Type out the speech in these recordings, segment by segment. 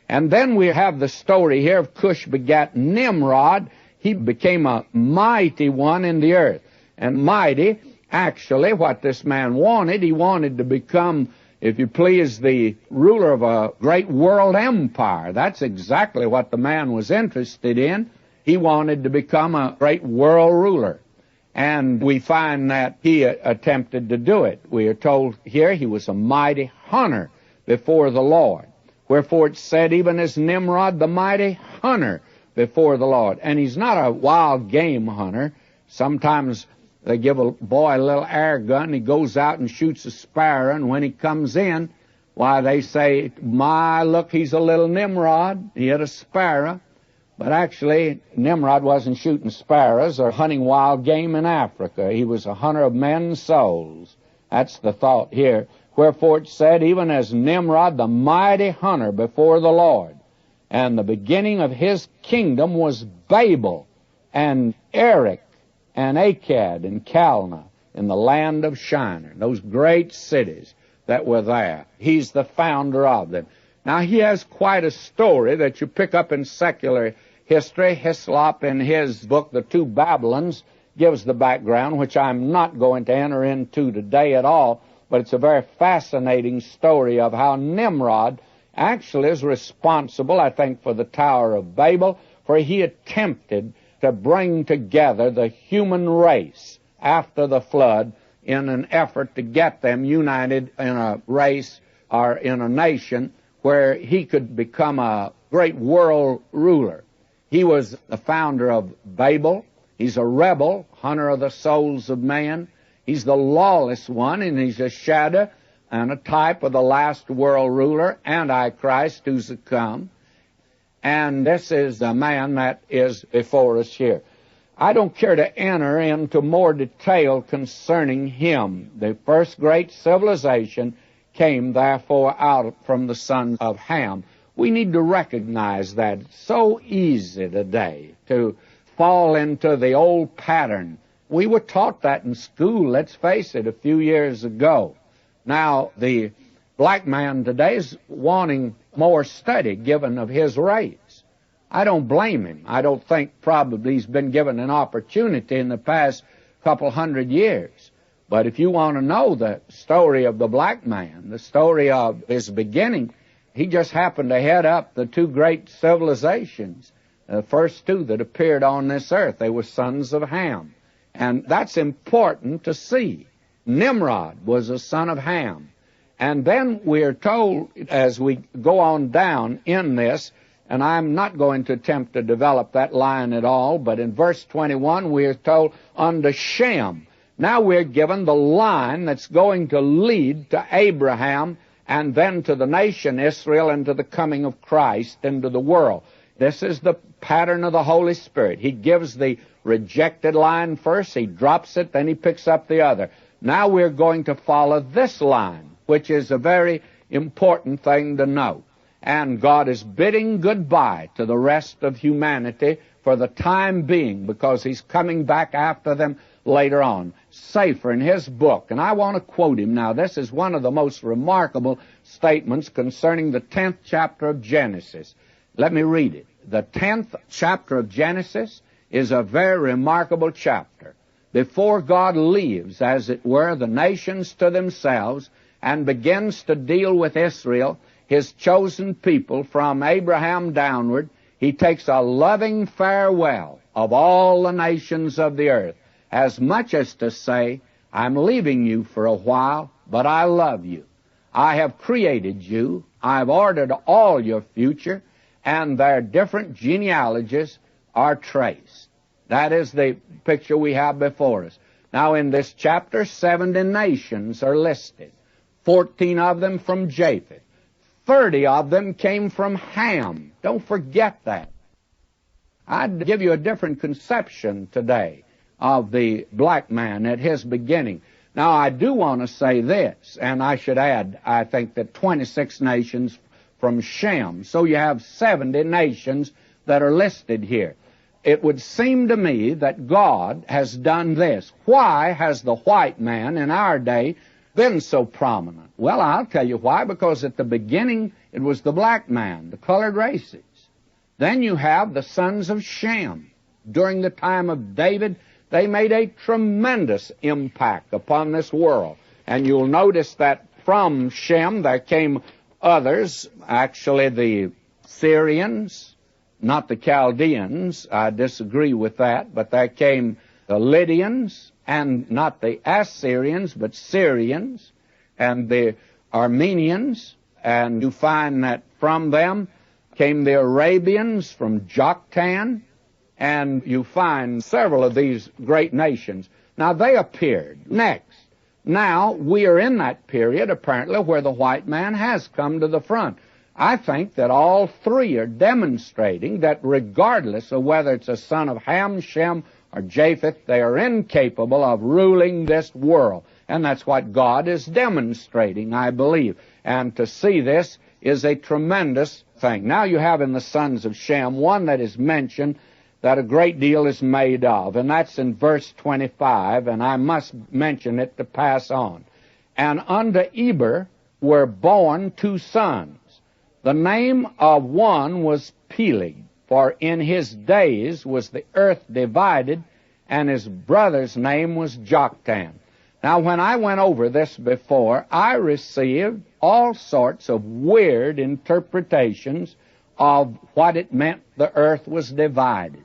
And then we have the story here of Cush begat Nimrod. He became a mighty one in the earth. And mighty, actually, what this man wanted, he wanted to become, if you please, the ruler of a great world empire. That's exactly what the man was interested in. He wanted to become a great world ruler. And we find that he attempted to do it. We are told here he was a mighty hunter before the Lord. Wherefore it said, even as Nimrod, the mighty hunter before the Lord. And he's not a wild game hunter. Sometimes they give a boy a little air gun, he goes out and shoots a sparrow, and when he comes in, why, they say, my, look, he's a little Nimrod. He hit a sparrow. But actually, Nimrod wasn't shooting sparrows or hunting wild game in Africa. He was a hunter of men's souls. That's the thought here. Wherefore it said, even as Nimrod, the mighty hunter before the Lord. And the beginning of his kingdom was Babel and Erech and Akkad and Calneh in the land of Shinar, those great cities that were there. He's the founder of them. Now, he has quite a story that you pick up in secular history. Hislop, in his book, The Two Babylons, gives the background, which I'm not going to enter into today at all, but it's a very fascinating story of how Nimrod actually is responsible, I think, for the Tower of Babel, for he attempted to bring together the human race after the flood in an effort to get them united in a race or in a nation where he could become a great world ruler. He was the founder of Babel. He's a rebel, hunter of the souls of man. He's the lawless one, and he's a shadow and a type of the last world ruler, Antichrist, who's to come. And this is the man that is before us here. I don't care to enter into more detail concerning him. The first great civilization came, therefore, out from the sons of Ham. We need to recognize that. It's so easy today to fall into the old pattern. We were taught that in school, let's face it, a few years ago. Now, the black man today is wanting more study given of his race. I don't blame him. I don't think probably he's been given an opportunity in the past couple hundred years. But if you want to know the story of the black man, the story of his beginning, he just happened to head up the two great civilizations, the first two that appeared on this earth. They were sons of Ham. And that's important to see. Nimrod was a son of Ham. And then we are told, as we go on down in this, and I'm not going to attempt to develop that line at all, but in verse 21 we are told, unto Shem. Now we're given the line that's going to lead to Abraham and then to the nation Israel and to the coming of Christ into the world. This is the pattern of the Holy Spirit. He gives the rejected line first, he drops it, then he picks up the other. Now we're going to follow this line, which is a very important thing to know. And God is bidding goodbye to the rest of humanity for the time being, because he's coming back after them later on. Safer in his book, and I want to quote him now. This is one of the most remarkable statements concerning the 10th chapter of Genesis. Let me read it. The 10th chapter of Genesis is a very remarkable chapter. Before God leaves, as it were, the nations to themselves and begins to deal with Israel, his chosen people from Abraham downward, he takes a loving farewell of all the nations of the earth, as much as to say, I'm leaving you for a while, but I love you. I have created you. I've ordered all your future, and their different genealogies are traced. That is the picture we have before us. Now, in this chapter, 70 nations are listed, 14 of them from Japheth. 30 of them came from Ham. Don't forget that. I'd give you a different conception today of the black man at his beginning. Now, I do want to say this, and I should add, I think that 26 nations from Shem. So you have 70 nations that are listed here. It would seem to me that God has done this. Why has the white man in our day been so prominent? Well, I'll tell you why. Because at the beginning, it was the black man, the colored races. Then you have the sons of Shem. During the time of David, they made a tremendous impact upon this world. And you'll notice that from Shem there came others, actually the Syrians, not the Chaldeans. I disagree with that, but there came the Lydians, and not the Assyrians, but Syrians, and the Armenians, and you find that from them came the Arabians from Joktan, and you find several of these great nations. Now, they appeared next. Now, we are in that period, apparently, where the white man has come to the front. I think that all three are demonstrating that regardless of whether it's a son of Ham, Shem, or Japheth, they are incapable of ruling this world. And that's what God is demonstrating, I believe. And to see this is a tremendous thing. Now you have in the sons of Shem one that is mentioned that a great deal is made of, and that's in verse 25, and I must mention it to pass on. And unto Eber were born 2 sons. The name of one was Peleg, for in his days was the earth divided, and his brother's name was Joktan. Now, when I went over this before, I received all sorts of weird interpretations of what it meant the earth was divided,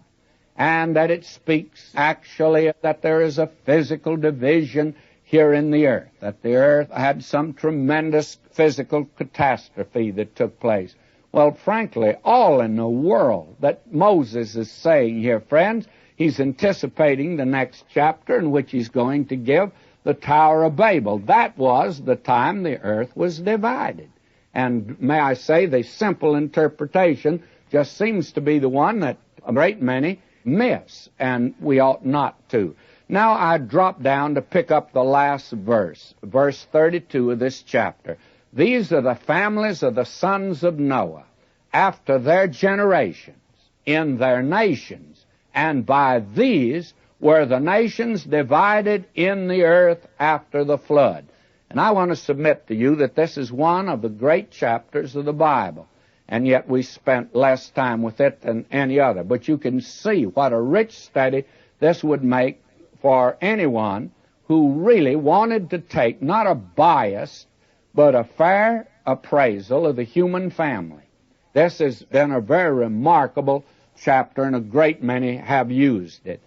and that it speaks actually that there is a physical division here in the earth, that the earth had some tremendous physical catastrophe that took place. Well, frankly, all in the world that Moses is saying here, friends, he's anticipating the next chapter in which he's going to give the Tower of Babel. That was the time the earth was divided. And may I say, the simple interpretation just seems to be the one that a great many miss, and we ought not to. Now I drop down to pick up the last verse, verse 32 of this chapter. These are the families of the sons of Noah, after their generations, in their nations, and by these were the nations divided in the earth after the flood. And I want to submit to you that this is one of the great chapters of the Bible, and yet we spent less time with it than any other. But you can see what a rich study this would make for anyone who really wanted to take not a biased, but a fair appraisal of the human family. This has been a very remarkable chapter, and a great many have used it.